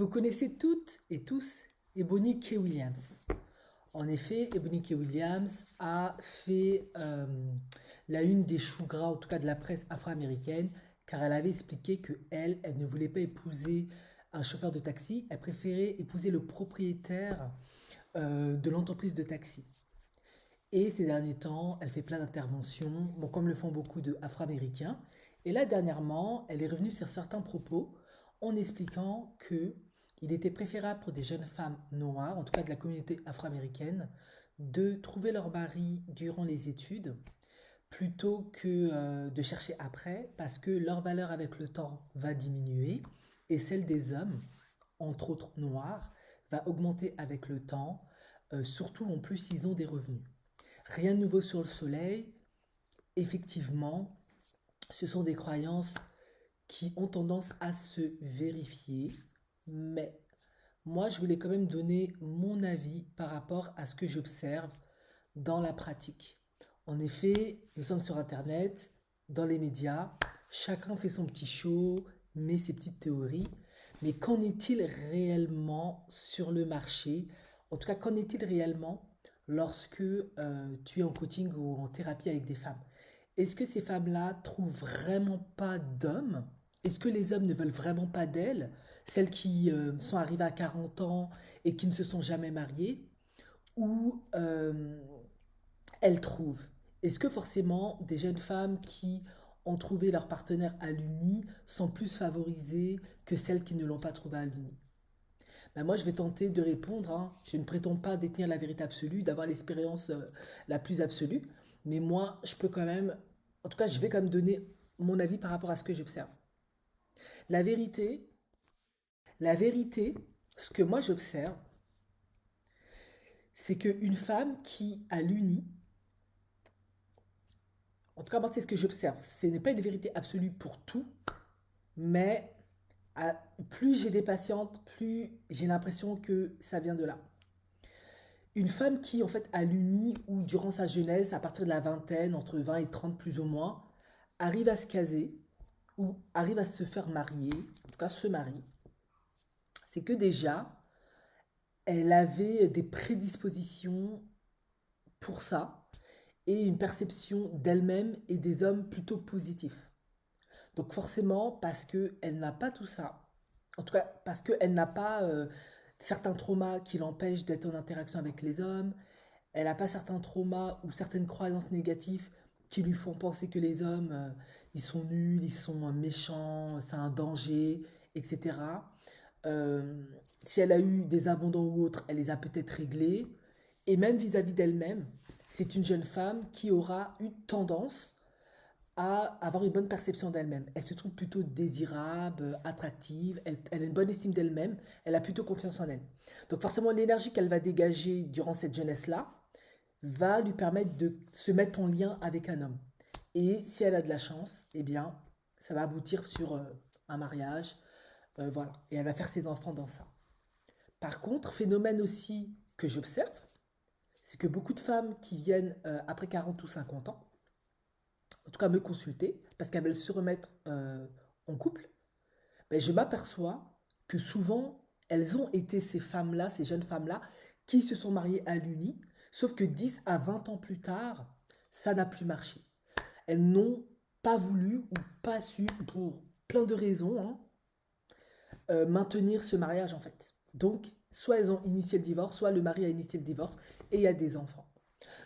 Vous connaissez toutes et tous Ebony K. Williams. En effet, Ebony K. Williams a fait la une des choux gras, en tout cas de la presse afro-américaine, car elle avait expliqué que elle ne voulait pas épouser un chauffeur de taxi, elle préférait épouser le propriétaire de l'entreprise de taxi. Et ces derniers temps, elle fait plein d'interventions, bon, comme le font beaucoup de Afro-Américains. Et là, dernièrement, elle est revenue sur certains propos en expliquant que il était préférable pour des jeunes femmes noires, en tout cas de la communauté afro-américaine, de trouver leur mari durant les études plutôt que de chercher après, parce que leur valeur avec le temps va diminuer et celle des hommes, entre autres noirs, va augmenter avec le temps, surtout en plus ils ont des revenus. Rien de nouveau sur le soleil. Effectivement, ce sont des croyances qui ont tendance à se vérifier, mais moi, je voulais quand même donner mon avis par rapport à ce que j'observe dans la pratique. En effet, nous sommes sur Internet, dans les médias, chacun fait son petit show, met ses petites théories, mais qu'en est-il réellement sur le marché? En tout cas, qu'en est-il réellement lorsque tu es en coaching ou en thérapie avec des femmes? Est-ce que ces femmes-là trouvent vraiment pas d'hommes? Est-ce que les hommes ne veulent vraiment pas d'elles? Celles qui sont arrivées à 40 ans et qui ne se sont jamais mariées? Ou elles trouvent? Est-ce que forcément des jeunes femmes qui ont trouvé leur partenaire à l'Uni sont plus favorisées que celles qui ne l'ont pas trouvé à l'Uni? Ben moi, je vais tenter de répondre, hein. Je ne prétends pas détenir la vérité absolue, d'avoir l'expérience la plus absolue, mais moi, je peux quand même, en tout cas, je vais quand même donner mon avis par rapport à ce que j'observe. La vérité, la vérité, ce que moi j'observe, c'est qu'une femme qui a l'uni, en tout cas, moi, c'est ce que j'observe. Ce n'est pas une vérité absolue pour tout, mais plus j'ai des patientes, plus j'ai l'impression que ça vient de là. Une femme qui, en fait, à l'uni ou durant sa jeunesse, à partir de la vingtaine, entre 20 et 30 plus ou moins, arrive à se caser ou arrive à se faire marier, en tout cas se marie, c'est que déjà, elle avait des prédispositions pour ça et une perception d'elle-même et des hommes plutôt positifs. Donc forcément, parce qu'elle n'a pas tout ça, en tout cas parce qu'elle n'a pas certains traumas qui l'empêchent d'être en interaction avec les hommes, elle n'a pas certains traumas ou certaines croyances négatives qui lui font penser que les hommes, ils sont nuls, ils sont méchants, c'est un danger, etc. Euh, Si elle a eu des abandons ou autres, elle les a peut-être réglés. Et même vis-à-vis d'elle-même, c'est une jeune femme qui aura eu tendance à avoir une bonne perception d'elle-même. Elle se trouve plutôt désirable, attractive, elle a une bonne estime d'elle-même, elle a plutôt confiance en elle. Donc forcément, l'énergie qu'elle va dégager durant cette jeunesse-là va lui permettre de se mettre en lien avec un homme. Et si elle a de la chance, eh bien, ça va aboutir sur un mariage, voilà. Et elle va faire ses enfants dans ça. Par contre, phénomène aussi que j'observe, c'est que beaucoup de femmes qui viennent après 40 ou 50 ans, en tout cas me consulter, parce qu'elles veulent se remettre en couple, ben, je m'aperçois que souvent, elles ont été ces femmes-là, ces jeunes femmes-là, qui se sont mariées à l'uni, sauf que 10 à 20 ans plus tard, ça n'a plus marché. Elles n'ont pas voulu ou pas su, pour plein de raisons, hein, maintenir ce mariage en fait. Donc, soit elles ont initié le divorce, soit le mari a initié le divorce et il y a des enfants.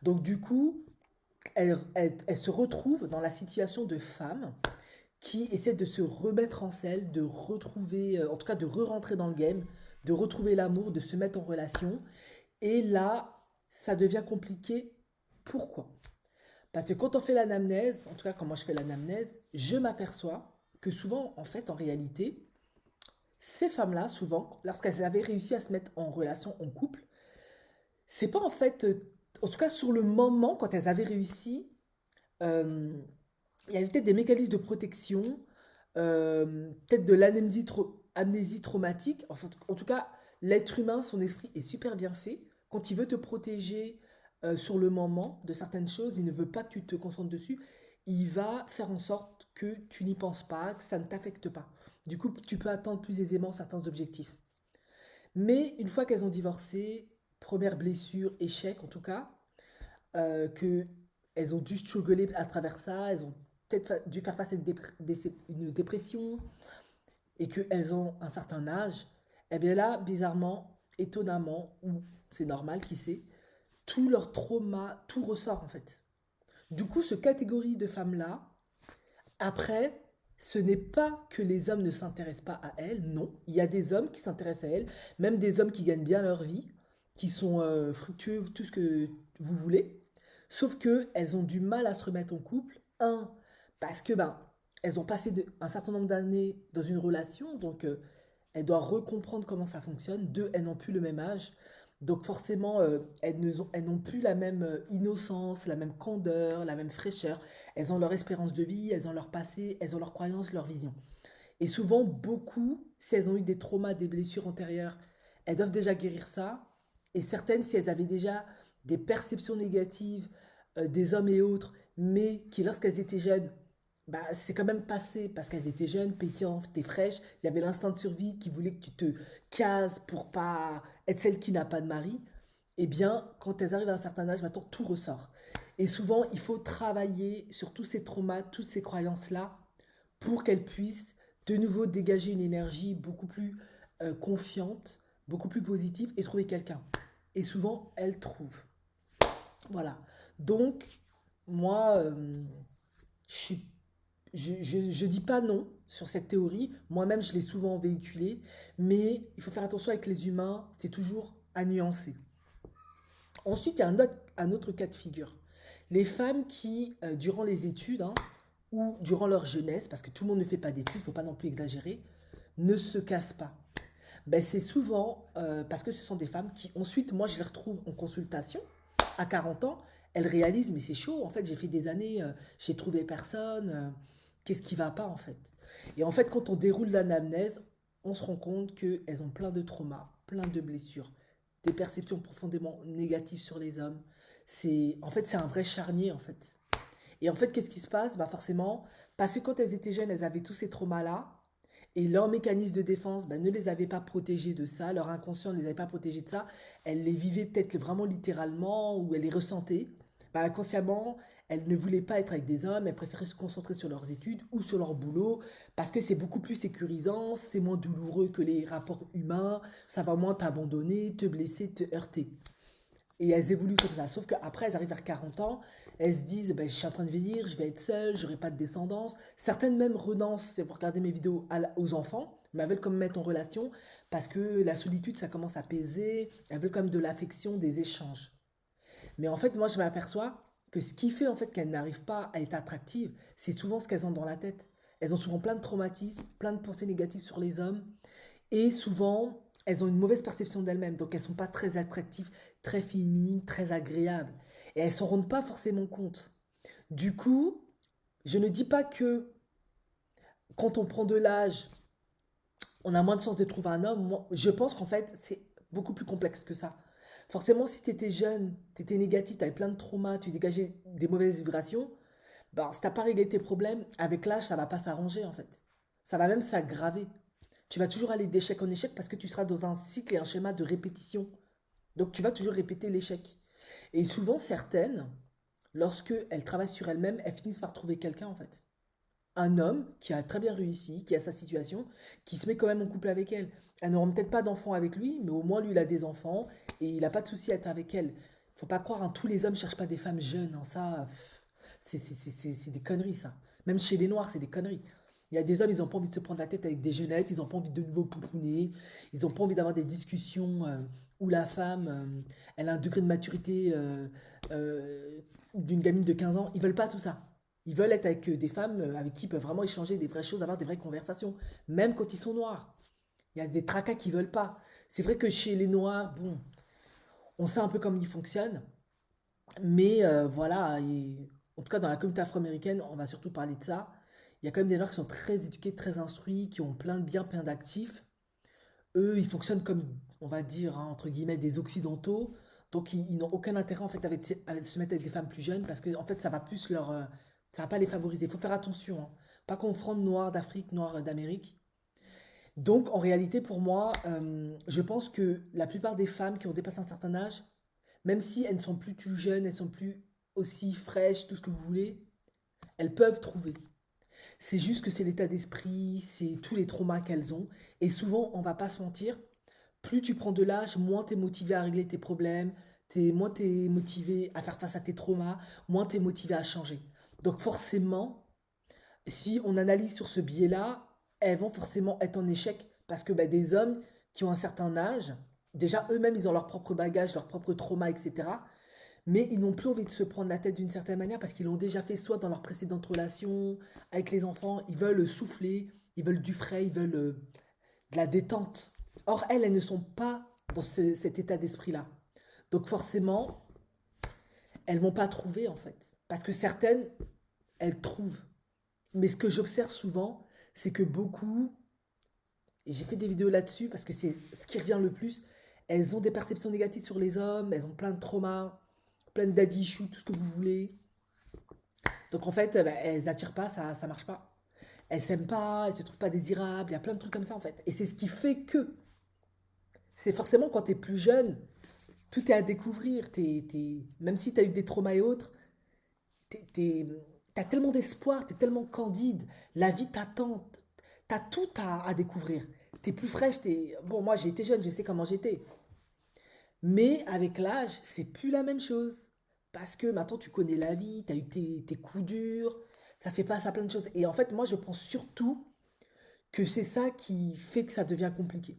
Donc, du coup, elles se retrouvent dans la situation de femmes qui essaient de se remettre en selle, de retrouver, en tout cas de re-rentrer dans le game, de retrouver l'amour, de se mettre en relation. Et là, ça devient compliqué. Pourquoi? Parce que quand on fait l'anamnèse, en tout cas quand moi je fais l'anamnèse, je m'aperçois que souvent, en fait, en réalité, ces femmes-là, souvent, lorsqu'elles avaient réussi à se mettre en relation, en couple, c'est pas en fait, en tout cas sur le moment, quand elles avaient réussi, euh, il y avait peut-être des mécanismes de protection, peut-être de amnésie traumatique. En tout cas, l'être humain, son esprit est super bien fait. Quand il veut te protéger sur le moment de certaines choses, il ne veut pas que tu te concentres dessus. Il va faire en sorte que tu n'y penses pas, que ça ne t'affecte pas. Du coup, tu peux atteindre plus aisément certains objectifs. Mais une fois qu'elles ont divorcé, première blessure, échec en tout cas, que elles ont dû struggler à travers ça, elles ont peut-être dû faire face à une dépression et qu'elles ont un certain âge, et bien là, bizarrement, étonnamment, ou c'est normal, qui sait, tout leur trauma, tout ressort en fait. Du coup, ce catégorie de femmes-là, après, ce n'est pas que les hommes ne s'intéressent pas à elles, non. Il y a des hommes qui s'intéressent à elles, même des hommes qui gagnent bien leur vie, qui sont fructueux, tout ce que vous voulez. Sauf que elles ont du mal à se remettre en couple. Un, parce que elles ont passé un certain nombre d'années dans une relation, donc elles doivent recomprendre comment ça fonctionne. Deux, elles n'ont plus le même âge. Donc forcément, elles n'ont plus la même innocence, la même candeur, la même fraîcheur. Elles ont leur espérance de vie, elles ont leur passé, elles ont leurs croyances, leur vision. Et souvent, beaucoup, si elles ont eu des traumas, des blessures antérieures, elles doivent déjà guérir ça. Et certaines, si elles avaient déjà des perceptions négatives des hommes et autres, mais qui, lorsqu'elles étaient jeunes, c'est quand même passé parce qu'elles étaient jeunes, pétillantes et fraîches. Il y avait l'instinct de survie qui voulait que tu te cases pour pas être celle qui n'a pas de mari. Eh bien, quand elles arrivent à un certain âge, maintenant tout ressort. Et souvent, il faut travailler sur tous ces traumas, toutes ces croyances-là, pour qu'elles puissent de nouveau dégager une énergie beaucoup plus confiante, beaucoup plus positive et trouver quelqu'un. Et souvent, elles trouvent. Voilà. Donc, moi, je suis je dis pas non sur cette théorie. Moi-même, je l'ai souvent véhiculée. Mais il faut faire attention avec les humains. C'est toujours à nuancer. Ensuite, il y a un autre cas de figure. Les femmes qui, durant les études, hein, ou durant leur jeunesse, parce que tout le monde ne fait pas d'études, il ne faut pas non plus exagérer, ne se cassent pas. Ben, c'est souvent parce que ce sont des femmes qui, ensuite, moi, je les retrouve en consultation à 40 ans. Elles réalisent, mais c'est chaud, en fait, j'ai fait des années, j'ai trouvé personne, qu'est-ce qui ne va pas, en fait. Et en fait, quand on déroule l'anamnèse, on se rend compte qu'elles ont plein de traumas, plein de blessures, des perceptions profondément négatives sur les hommes. En fait, c'est un vrai charnier, en fait. Et en fait, qu'est-ce qui se passe? Bah forcément, parce que quand elles étaient jeunes, elles avaient tous ces traumas-là, et leur mécanisme de défense ne les avait pas protégées de ça, leur inconscient ne les avait pas protégées de ça, elles les vivaient peut-être vraiment littéralement, ou elles les ressentaient. Bah, inconsciemment, elles ne voulaient pas être avec des hommes, elles préféraient se concentrer sur leurs études ou sur leur boulot, parce que c'est beaucoup plus sécurisant, c'est moins douloureux que les rapports humains, ça va moins t'abandonner, te blesser, te heurter. Et elles évoluent comme ça. Sauf qu'après, elles arrivent vers 40 ans, elles se disent, ben, je suis en train de vieillir, je vais être seule, j'aurai pas de descendance. Certaines même renoncent, si vous regardez mes vidéos, aux enfants, mais elles veulent quand même mettre en relation, parce que la solitude, ça commence à peser, elles veulent quand même de l'affection, des échanges. Mais en fait, moi, je m'aperçois que ce qui fait en fait qu'elles n'arrivent pas à être attractives, c'est souvent ce qu'elles ont dans la tête. Elles ont souvent plein de traumatismes, plein de pensées négatives sur les hommes, et souvent, elles ont une mauvaise perception d'elles-mêmes. Donc, elles ne sont pas très attractives, très féminines, très agréables. Et elles ne s'en rendent pas forcément compte. Du coup, je ne dis pas que quand on prend de l'âge, on a moins de chances de trouver un homme. Moi, je pense qu'en fait, c'est beaucoup plus complexe que ça. Forcément, si tu étais jeune, tu étais négatif, tu avais plein de traumas, tu dégageais des mauvaises vibrations, ben, si tu n'as pas réglé tes problèmes, avec l'âge, ça ne va pas s'arranger en fait. Ça va même s'aggraver. Tu vas toujours aller d'échec en échec parce que tu seras dans un cycle et un schéma de répétition. Donc tu vas toujours répéter l'échec. Et souvent, certaines, lorsque elles travaillent sur elles-mêmes, elles finissent par trouver quelqu'un en fait. Un homme qui a très bien réussi, qui a sa situation, qui se met quand même en couple avec elle. Elles n'auront peut-être pas d'enfants avec lui, mais au moins lui, il a des enfants et il n'a pas de souci à être avec elle. Faut pas croire, hein, tous les hommes ne cherchent pas des femmes jeunes. Hein, ça, c'est des conneries, ça. Même chez les Noirs, c'est des conneries. Il y a des hommes, ils n'ont pas envie de se prendre la tête avec des jeunettes, ils n'ont pas envie de nouveau pouponner, ils n'ont pas envie d'avoir des discussions où la femme, elle a un degré de maturité d'une gamine de 15 ans. Ils veulent pas tout ça. Ils veulent être avec des femmes avec qui ils peuvent vraiment échanger des vraies choses, avoir des vraies conversations, même quand ils sont noirs. Il y a des tracas qui veulent pas. C'est vrai que chez les noirs, bon, on sait un peu comment ils fonctionnent, mais voilà, en tout cas dans la communauté afro-américaine, on va surtout parler de ça. Il y a quand même des noirs qui sont très éduqués, très instruits, qui ont plein de biens, plein d'actifs. Eux, ils fonctionnent comme, on va dire, hein, entre guillemets, des occidentaux. Donc ils n'ont aucun intérêt en fait à se mettre avec des femmes plus jeunes parce que en fait ça va plus ça va pas les favoriser. Il faut faire attention, hein. Pas confondre noirs d'Afrique, noirs d'Amérique. Donc, en réalité, pour moi, je pense que la plupart des femmes qui ont dépassé un certain âge, même si elles ne sont plus tout jeunes, elles sont plus aussi fraîches, tout ce que vous voulez, elles peuvent trouver. C'est juste que c'est l'état d'esprit, c'est tous les traumas qu'elles ont. Et souvent, on va pas se mentir, plus tu prends de l'âge, moins tu es motivé à régler tes problèmes, moins tu es motivé à faire face à tes traumas, moins tu es motivé à changer. Donc forcément, si on analyse sur ce biais-là, elles vont forcément être en échec parce que bah, des hommes qui ont un certain âge, déjà eux-mêmes, ils ont leur propre bagage, leur propre trauma, etc. Mais ils n'ont plus envie de se prendre la tête d'une certaine manière parce qu'ils l'ont déjà fait soit dans leur précédente relation, avec les enfants, ils veulent souffler, ils veulent du frais, ils veulent de la détente. Or, elles ne sont pas dans cet état d'esprit-là. Donc forcément, elles vont pas trouver en fait. Parce que certaines, elles trouvent. Mais ce que j'observe souvent, c'est que beaucoup, et j'ai fait des vidéos là-dessus parce que c'est ce qui revient le plus, elles ont des perceptions négatives sur les hommes, elles ont plein de traumas, plein de daddy issues, tout ce que vous voulez. Donc en fait, bah, elles n'attirent pas, ça marche pas. Elles s'aiment pas, elles se trouvent pas désirables, il y a plein de trucs comme ça en fait. Et c'est ce qui fait que, c'est forcément quand tu es plus jeune, tout est à découvrir. Même si tu as eu des traumas et autres, t'as tellement d'espoir, tu es tellement candide, la vie t'attend, tu as tout à découvrir. Tu es plus fraîche, bon moi j'ai été jeune, je sais comment j'étais. Mais avec l'âge, c'est plus la même chose. Parce que maintenant tu connais la vie, tu as eu tes coups durs, ça fait pas ça plein de choses. Et en fait, moi je pense surtout que c'est ça qui fait que ça devient compliqué.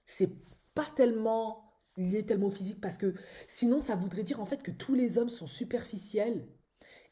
C'est pas tellement lié tellement au physique parce que sinon ça voudrait dire en fait que tous les hommes sont superficiels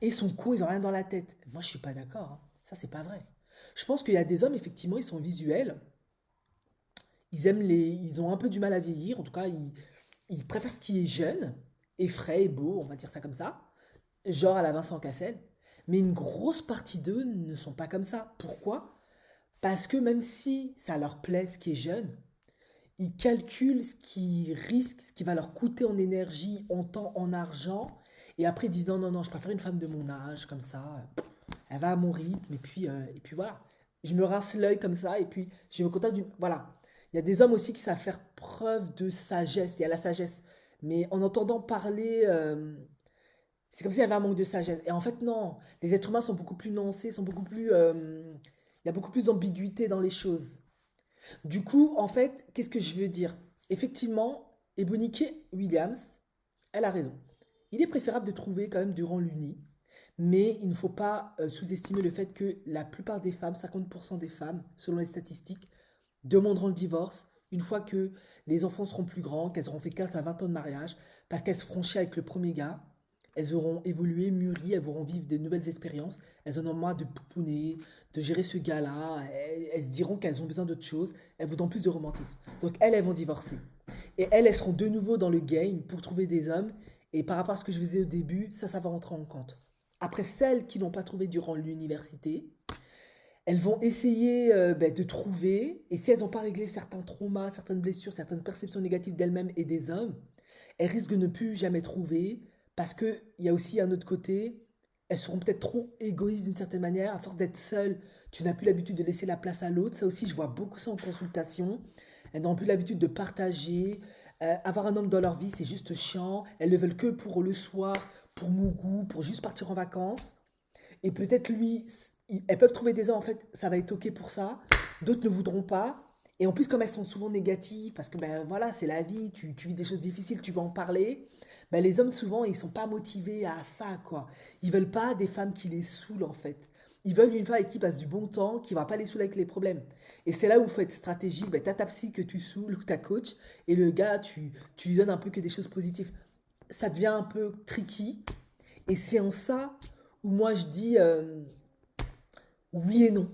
et sont cons, ils ont rien dans la tête. Moi je suis pas d'accord, hein. Ça c'est pas vrai. Je pense qu'il y a des hommes effectivement, ils sont visuels, ils ont un peu du mal à vieillir, en tout cas ils préfèrent ce qui est jeune et frais et beau, on va dire ça comme ça, genre à la Vincent Cassel. Mais une grosse partie d'eux ne sont pas comme ça. Pourquoi? Parce que même si ça leur plaît ce qui est jeune, ils calculent ce qui risque, ce qui va leur coûter en énergie, en temps, en argent. Et après, ils disent non, non, non, je préfère une femme de mon âge, comme ça. Elle va à mon rythme. Et puis voilà. Je me rince l'œil comme ça. Et puis, je me contente d'une. Voilà. Il y a des hommes aussi qui savent faire preuve de sagesse. Il y a la sagesse. Mais en entendant parler, c'est comme s'il y avait un manque de sagesse. Et en fait, non. Les êtres humains sont beaucoup plus nuancés, sont beaucoup plus. Il y a beaucoup plus d'ambiguïté dans les choses. Du coup, en fait, qu'est-ce que je veux dire? Effectivement, Ebonique Williams, elle a raison. Il est préférable de trouver quand même durant l'uni, mais il ne faut pas sous-estimer le fait que la plupart des femmes, 50% des femmes, selon les statistiques, demanderont le divorce une fois que les enfants seront plus grands, qu'elles auront fait 15 à 20 ans de mariage, parce qu'elles se feront chier avec le premier gars, elles auront évolué, mûri, elles vont vivre de nouvelles expériences, elles en ont marre de pouponner, de gérer ce gars-là, elles se diront qu'elles ont besoin d'autre chose, elles voudront plus de romantisme. Donc elles vont divorcer. Et elles seront de nouveau dans le game pour trouver des hommes, et par rapport à ce que je vous disais au début, ça va rentrer en compte. Après, celles qui n'ont pas trouvé durant l'université, elles vont essayer de trouver, et si elles n'ont pas réglé certains traumas, certaines blessures, certaines perceptions négatives d'elles-mêmes et des hommes, elles risquent de ne plus jamais trouver, parce qu'il y a aussi un autre côté, elles seront peut-être trop égoïstes d'une certaine manière, à force d'être seules, tu n'as plus l'habitude de laisser la place à l'autre, ça aussi je vois beaucoup ça en consultation, elles n'ont plus l'habitude de partager, avoir un homme dans leur vie c'est juste chiant, elles ne veulent que pour le soir, pour Mougou, pour juste partir en vacances, et peut-être lui, elles peuvent trouver des hommes, en fait, ça va être OK pour ça. D'autres ne voudront pas. Et en plus, comme elles sont souvent négatives, parce que ben voilà, c'est la vie, tu vis des choses difficiles, tu vas en parler. Ben, les hommes, souvent, ils sont pas motivés à ça, quoi. Ils veulent pas des femmes qui les saoulent, en fait. Ils veulent une femme avec qui passe du bon temps, qui va pas les saouler avec les problèmes. Et c'est là où vous faites stratégie. Ben, t'as ta psy que tu saoules ou ta coach, et le gars, tu lui donnes un peu que des choses positives. Ça devient un peu tricky. Et c'est en ça où moi je dis oui et non.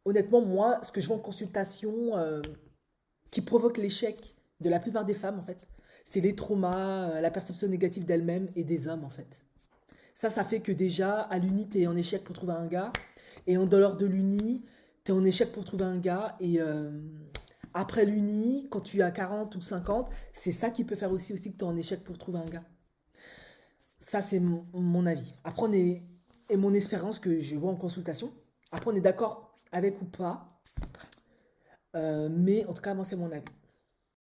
Honnêtement, moi, ce que je vois en consultation qui provoque l'échec de la plupart des femmes, en fait, c'est les traumas, la perception négative d'elles-mêmes et des hommes, en fait. Ça fait que déjà, à l'uni, t'es en échec pour trouver un gars. Et en dehors de l'uni, t'es en échec pour trouver un gars. Et après l'uni, quand tu as 40 ou 50, c'est ça qui peut faire aussi que t'es en échec pour trouver un gars. Ça, c'est mon avis. Après, et mon expérience que je vois en consultation. Après, on est d'accord avec ou pas. Mais en tout cas, moi, c'est mon avis.